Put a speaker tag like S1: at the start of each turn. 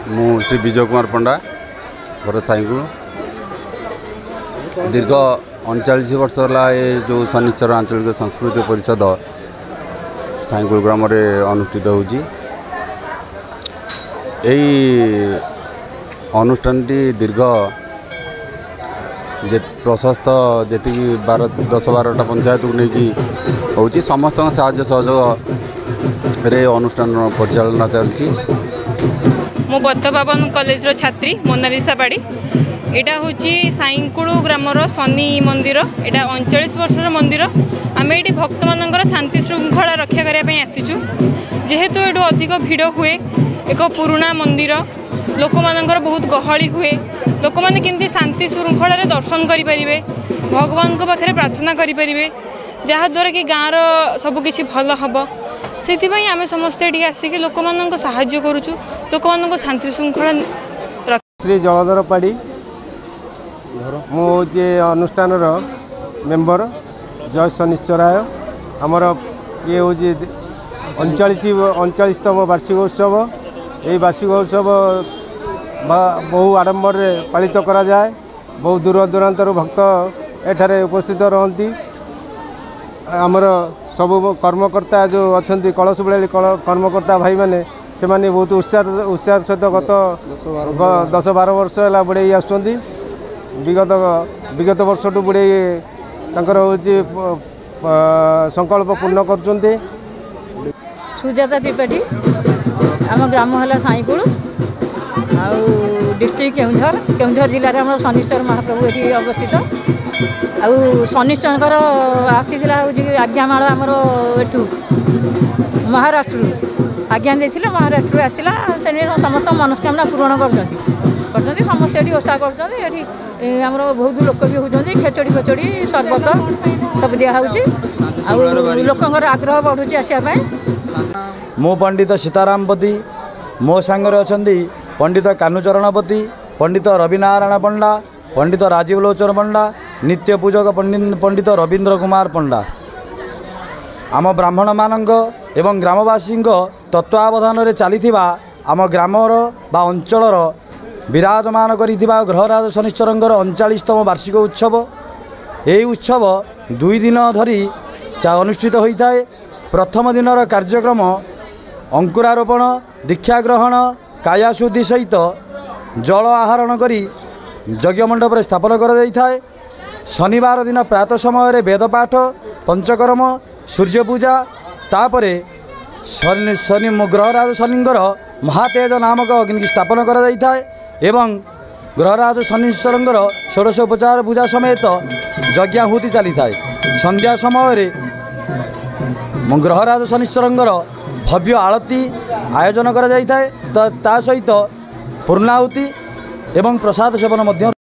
S1: मु श्री विजय कुमार पंडा घर साईकुल दीर्घ 39 वर्ष है ये जो शनिश्चर आंचलिक सांस्कृतिक परिषद साईकुल ग्राम अनुष्ठित होची। अनुष्ठान दीर्घ प्रशस्त जी 10-12टा पंचायत को लेकिन होची समस्त साहाय्य सहयोग रे अनुष्ठान परिचालना चलती।
S2: मो पद्मपावन कॉलेज छात्री मोनालिसा बाड़ी यहाँ हूँ साईकुल ग्रामर शनि मंदिर। यहाँ 39 वर्षर मंदिर। आम ये भक्त मान शांति श्रृंखला रक्षा करने आसीचु। जेहेतु ये अधिक भिड़ हुए एक पुराना मंदिर लोक मानकर बहुत गहली हुए लोक मैंने केमती शांति श्रृंखला दर्शन करें भगवान को पाखे प्रार्थना करें जहाद्वारा कि गाँव सबकि भल हम से आम समस्ते ये आसिक लोक मान साहाय्य करुचु लोक मान शांति श्रृंखला।
S3: श्री जलधर पाड़ी मुझे अनुष्ठान मेम्बर जय शनिश्चराय आमर ये हूँ 39तम वार्षिक उत्सव। ये वार्षिक उत्सव बहु आडंबर पालित करा जाए। बहु दूर दूरांतर भक्त एठारे उपस्थित रहती। आमर सब कर्मकर्ता जो अच्छा कलश बुड़ाली कर्मकर्ता भाई मैंने से माने बहुत उत्साह सहित गत 10-12 वर्ष है बुड़े आसुँच। विगत वर्ष टू बुड़े हूँ संकल्प पूर्ण कर।
S4: सुजाता त्रिपाठी आम ग्राम है साईकुल डिस्ट्रिक्ट केउंझर जिले में शनिश्चर महाप्रभु ये अवस्थित। शनिश्चर आसीला आज्ञामाल आमर एठू महाराष्ट्र आज्ञा देते महाराष्ट्र आसला से समस्त मनस्कामना पूरण कर समस्त ये ओषा करमर बहुत लोक भी होती। खेचड़ी फेचड़ी सरबत सब दिखाई लोकर आग्रह बढ़ुची आसापी।
S5: मो पंडित सीतारामपति मो सांगरे अच्छा पंडित कानुचरणपति पंडित रविनारायण पंडा पंडित राजीव लोचन पंडा नित्य पूजक पंडित रवींद्र कुमार पंडा आम ब्राह्मण मानक एवं ग्रामवासी तत्वावधान चली आम ग्रामर बा अंचलर विराजमान करिथिबा ग्रहराज शनिश्चर 39तम वार्षिक उत्सव। यही उत्सव 2 दिन धरी अनुष्ठित होता है। प्रथम दिनर कार्यक्रम अंकुरारोपण दीक्षा ग्रहण कायाशुद्धि सहित जल आहरण करी यज्ञ मंडप स्थापन कर। शनिवार दिन प्रातः समय वेदपाठ पंचकर्म सूर्य पूजा तापरे शनि ग्रहराज शनिंगर महातेज नामक अग्नि स्थापन कर एवं ग्रहराज शनिश्चर षोडशोपचार पूजा समेत यज्ञाहुति चली था। संध्या समय ग्रहराज शनिश्चर भव्य आरती आयोजन कर सहित पूर्णाहुति एवं प्रसाद सेवन